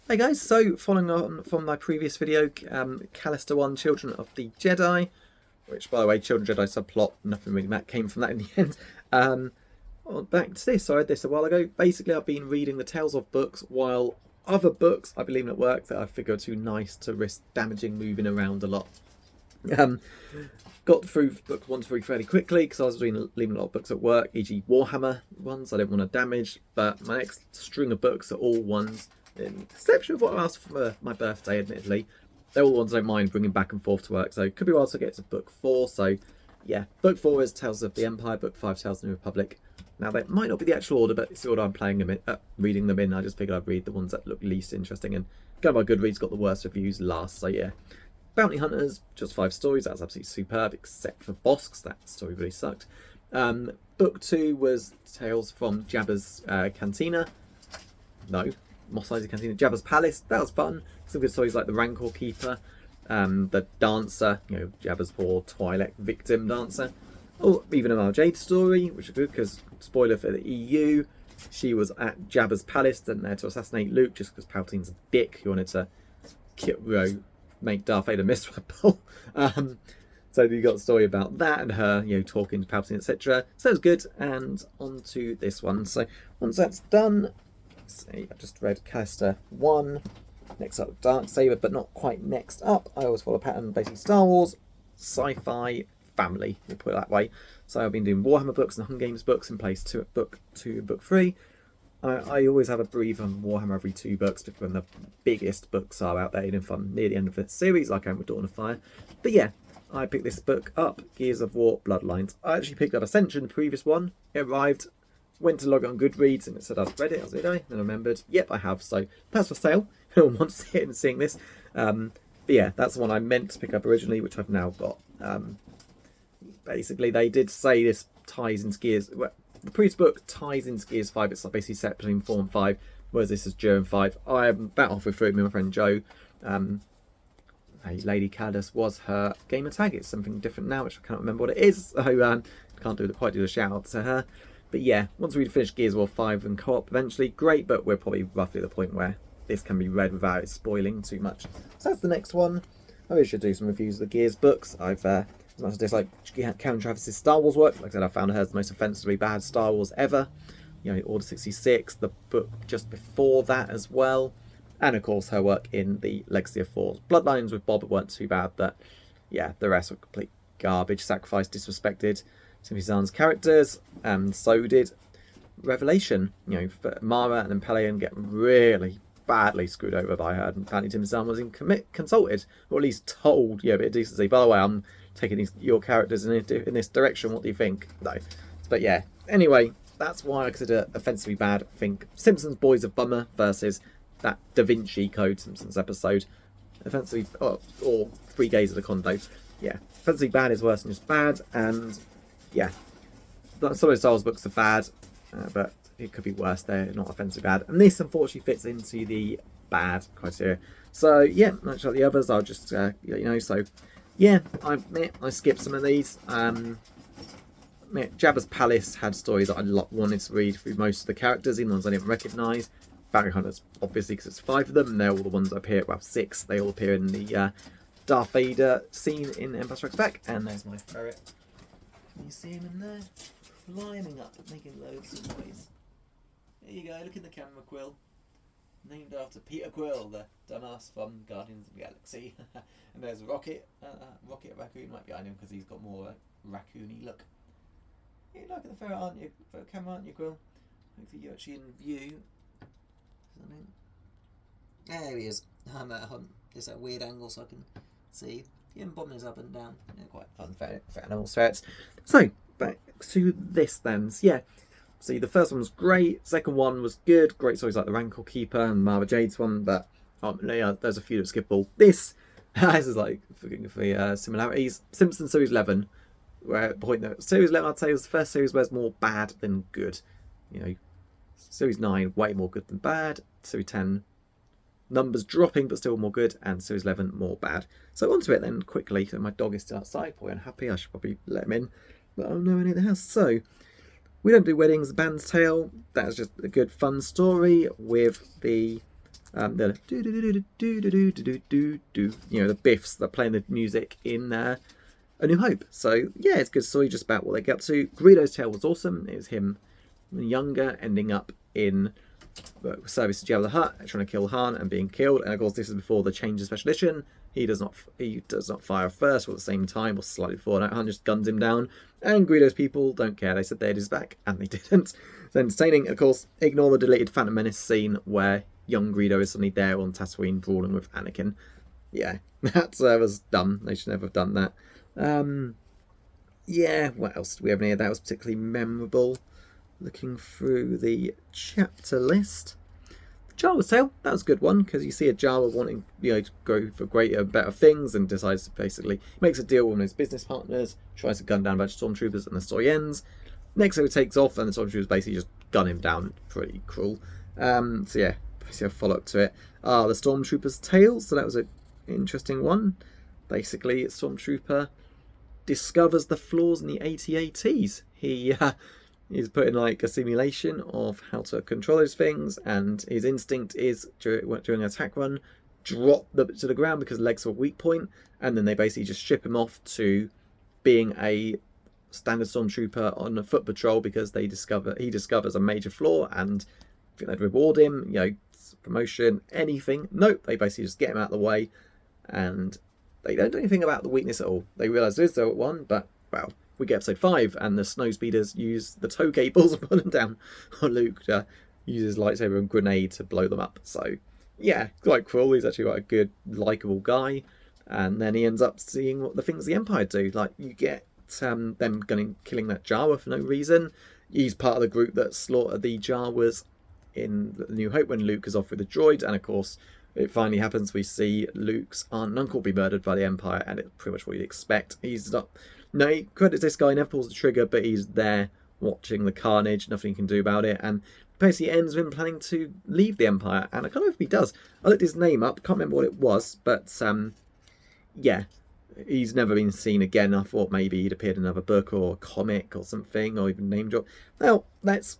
Hey guys, so following on from my previous video, Callister 1, Children of the Jedi, which by the way, Children of the Jedi subplot, nothing really came from that in the end. Well, back to this, I read this a while ago. Basically, I've been reading the Tales of books while other books I've been leaving at work that I figure are too nice to risk damaging moving around a lot. Got through book 1 to 3 fairly quickly because I was leaving a lot of books at work, e.g. Warhammer ones I didn't want to damage, but my next string of books are all ones, in exception of what I asked for my birthday, admittedly. They're all ones I don't mind bringing back and forth to work, so it could be while to get to book 4. So yeah, book 4 is Tales of the Empire, book 5 Tales of the New Republic. Now that might not be the actual order, but it's the order I'm playing them in, reading them in. I just figured I'd read the ones that look least interesting, and Go by Goodreads got the worst reviews last, so yeah. Bounty Hunters, just 5 stories, that's absolutely superb, except for Bosk's, that story really sucked. Book 2 was Tales from Jabba's Cantina. No, Mos Eisley Cantina, Jabba's Palace, that was fun. Some good stories like the Rancor Keeper, the Dancer, Jabba's poor Twi'lek victim dancer. Or even an Jade story, which is good because, spoiler for the EU, she was at Jabba's Palace, then there to assassinate Luke just because Palpatine's a dick who wanted to make Darth Vader miserable. So you got a story about that and her, talking to Palpatine, etc. So it was good. And on to this one. So once that's done, let's see, I just read Callister 1. Next up, Darksaber, but not quite next up. I always follow a pattern, basically Star Wars, sci-fi, family, we'll put it that way. So I've been doing Warhammer books and Hunger Games books in place to book 2 and book 3. I always have a brief on Warhammer every 2 books, particularly when the biggest books are out there, and if I'm near the end of the series, like I am with Dawn of Fire. But yeah, I picked this book up, Gears of War Bloodlines. I actually picked up Ascension, the previous one. It arrived, went to log it on Goodreads, and it said I'd read it. I was like, did I? Then I remembered, yep, I have. So that's for sale. If anyone wants to see it and seeing this. But yeah, that's the one I meant to pick up originally, which I've now got. Basically, they did say this ties into Gears. Well, the previous book ties into Gears 5. It's basically set between 4 and 5, whereas this is during 5. I am about halfway through it with my friend Joe. Lady Cadus was her gamer tag. It's something different now, which I can't remember what it is. So can't quite do a shout out to her. But yeah, once we finish Gears of War 5 and co-op eventually, great, but we're probably roughly at the point where this can be read without it spoiling too much. So that's the next one. I really should do some reviews of the Gears books. I've as much as I dislike Karen Travis's Star Wars work, like I said, I found hers the most offensively bad Star Wars ever. Order 66, the book just before that as well. And of course her work in the Legacy of Force. Bloodlines with Bob weren't too bad, but yeah, the rest were complete garbage. Sacrifice disrespected Timothy Zahn's characters, and so did Revelation. Mara and Impelion get really badly screwed over by her, and apparently Timothy Zahn was consulted, or at least told, a bit of decency. By the way, I'm taking your characters in this direction. What do you think? No, but yeah. Anyway, that's why I consider offensively bad. I think Simpsons Boys of Bummer versus that Da Vinci Code Simpsons episode. Offensively, or Three Gays of the Condo. Yeah, offensively bad is worse than just bad, and yeah, some of the Star Wars books are bad, but it could be worse. They're not offensively bad, and this unfortunately fits into the bad criteria. So yeah, much like the others, I'll just let you know. So yeah, I admit I skipped some of these. Jabba's Palace had stories that I wanted to read through most of the characters, even ones I didn't recognise. Bounty Hunters, obviously, because it's 5 of them, and they're all the ones that appear. Well, 6. They all appear in the Darth Vader scene in Empire Strikes Back. And there's my ferret. Can you see him in there? Climbing up, making loads of noise. There you go, look in the camera, Quill. Named after Peter Quill, the dumbass from Guardians of the Galaxy. And there's Rocket. Rocket Raccoon might be behind him because he's got more raccoony look. You like the ferret, aren't you? Ferret camera, aren't you, Quill? Hopefully you're actually in view. There he is. I'm at a weird angle so I can see him bobbing his up and down. Quite fun for animals, ferrets. So back to this then. So, yeah. See, the first one was great. Second one was good. Great stories like the Rancor Keeper and Mara Jade's one, but there's a few that skippable. This is like for similarities. Simpsons Series 11, where at the point that Series 11 I'd say was the first series where it's more bad than good. Series 9 way more good than bad. Series 10 numbers dropping but still more good, and Series 11 more bad. So onto it then quickly. So my dog is still outside, probably unhappy. I should probably let him in, but I'm nowhere near the house. So We Don't Do Weddings, The Band's Tale. That's just a good fun story with the The do do do do do do do do do, you know, the Biffs that are playing the music in A New Hope. So yeah, it's a good story just about what they get up to. Greedo's tale was awesome. It was him younger, ending up in service to Jabba the Hutt, trying to kill Han and being killed. And of course, this is before the change of special edition. He does not fire first or at the same time or slightly before. Han just guns him down, and Greedo's people don't care. They said they had his back, and they didn't. It's entertaining. Of course, ignore the deleted Phantom Menace scene where young Greedo is suddenly there on Tatooine brawling with Anakin. Yeah, that was dumb. They should never have done that. Yeah, what else did we have in here that was particularly memorable? Looking through the chapter list. Jawa's tale, that was a good one, because you see a Jawa wanting, you know, to go for greater, better things, and decides to basically makes a deal with one of his business partners, tries to gun down a bunch of stormtroopers, and the story ends. Next, it takes off, and the stormtroopers basically just gun him down. Pretty cruel. So yeah, basically a follow up to it. The Stormtrooper's tale, so that was an interesting one. Basically, a Stormtrooper discovers the flaws in the AT-ATs. He is put in like a simulation of how to control those things, and his instinct is during an attack run, drop to the ground because the legs are a weak point, and then they basically just ship him off to being a standard stormtrooper on a foot patrol because he discovers a major flaw, and I think they'd reward him, you know, promotion, anything. Nope, they basically just get him out of the way, and they don't do anything about the weakness at all. They realise there is though at one, but well, we get episode 5, and the snowspeeders use the tow cables and put them down. Luke uses lightsaber and grenade to blow them up. So yeah, quite cruel. He's actually quite a good, likable guy. And then he ends up seeing what the things the Empire do. Like, you get them killing that Jawa for no reason. He's part of the group that slaughtered the Jawas in New Hope when Luke is off with the droid. And of course, it finally happens. We see Luke's aunt and uncle be murdered by the Empire, and it's pretty much what you'd expect. He's not... No, he credits this guy, never pulls the trigger, but he's there watching the carnage, nothing he can do about it, and basically ends with him planning to leave the Empire, and I can't know if he does. I looked his name up, can't remember what it was, but yeah, he's never been seen again. I thought maybe he'd appeared in another book or a comic or something, or even name drop. Well, let's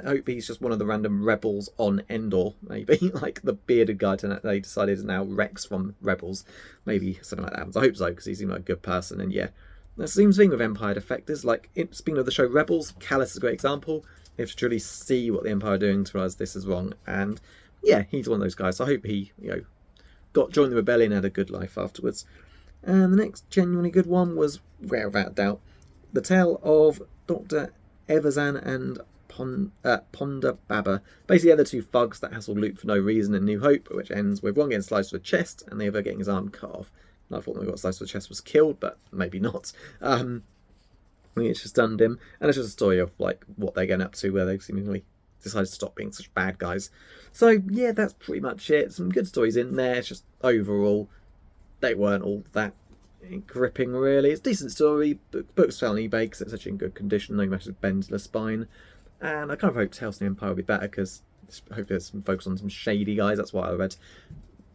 hope he's just one of the random rebels on Endor, maybe, like the bearded guy they decided is now Rex from Rebels. Maybe something like that happens. I hope so, because he seemed like a good person, and yeah. That's the same thing with Empire defectors. Like, speaking of the show Rebels, Callus is a great example. You have to truly see what the Empire are doing to realise this is wrong. And yeah, he's one of those guys. So I hope he, you know, joined the rebellion and had a good life afterwards. And the next genuinely good one was, without doubt, the tale of Dr. Evazan and Ponda Baba. Basically, they're the two thugs that hassle Luke for no reason in New Hope, which ends with one getting sliced to the chest and the other getting his arm cut off. I thought when we got sliced to the chest was killed, but maybe not. It's just stunned him, and it's just a story of like what they're getting up to, where they seemingly decided to stop being such bad guys. So yeah, that's pretty much it. Some good stories in there. It's just overall, they weren't all that gripping, really. It's a decent story. Books fell on eBay because it's such in good condition. No matter bends the spine, and I kind of hope Tales from the Empire will be better, because I hope there's some focus on some shady guys. That's why I read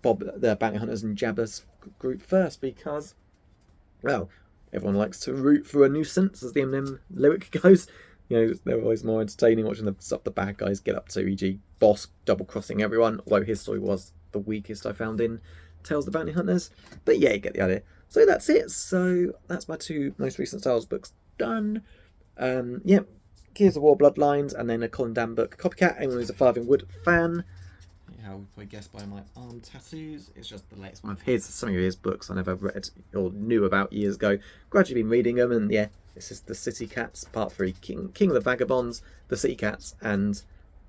the Bounty Hunters and Jabba's group first, because, well, everyone likes to root for a nuisance, as the Eminem lyric goes. You know, they're always more entertaining watching the stuff the bad guys get up to, e.g. Boss double-crossing everyone, although his story was the weakest I found in Tales of the Bounty Hunters. But yeah, you get the idea. So that's it. So that's my 2 most recent Star Wars books done. Yeah, Gears of War Bloodlines, and then a Colin Dam book, Copycat. Anyone who's a Farthing Wood fan, how we probably guessed by my arm tattoos, it's just the latest one of his. Some of his books I never read or knew about years ago. Gradually been reading them, and yeah, this is the City Cats Part 3, King of the Vagabonds, the City Cats, and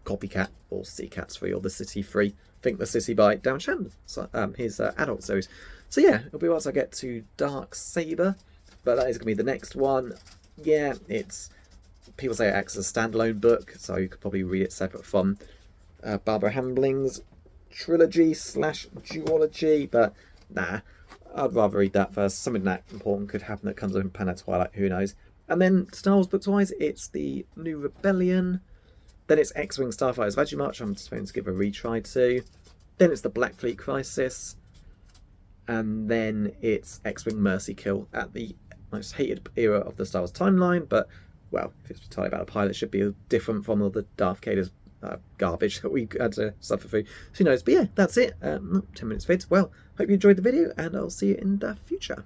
Copycat, or City Cats 3, or the City 3. I think the City by Dan Shannon, so, his adult series. So yeah, it'll be once I get to Dark Saber, but that is going to be the next one. Yeah, it's, people say it acts as a standalone book, so you could probably read it separate from Barbara Hambling's trilogy / duology, but nah, I'd rather read that first. Something that important could happen that comes up in Planet Twilight, who knows. And then Star Wars books wise, it's the New Rebellion, then it's X-Wing Starfighters Vegemite, I'm just going to give a retry to, then it's the Black Fleet Crisis, and then it's X-Wing Mercy Kill, at the most hated era of the Star Wars timeline, but well, if it's entirely about a pilot, it should be different from all the Darth Vader's garbage that we had to suffer through. So who knows? But yeah, that's it. 10 minutes vids. Well, hope you enjoyed the video, and I'll see you in the future.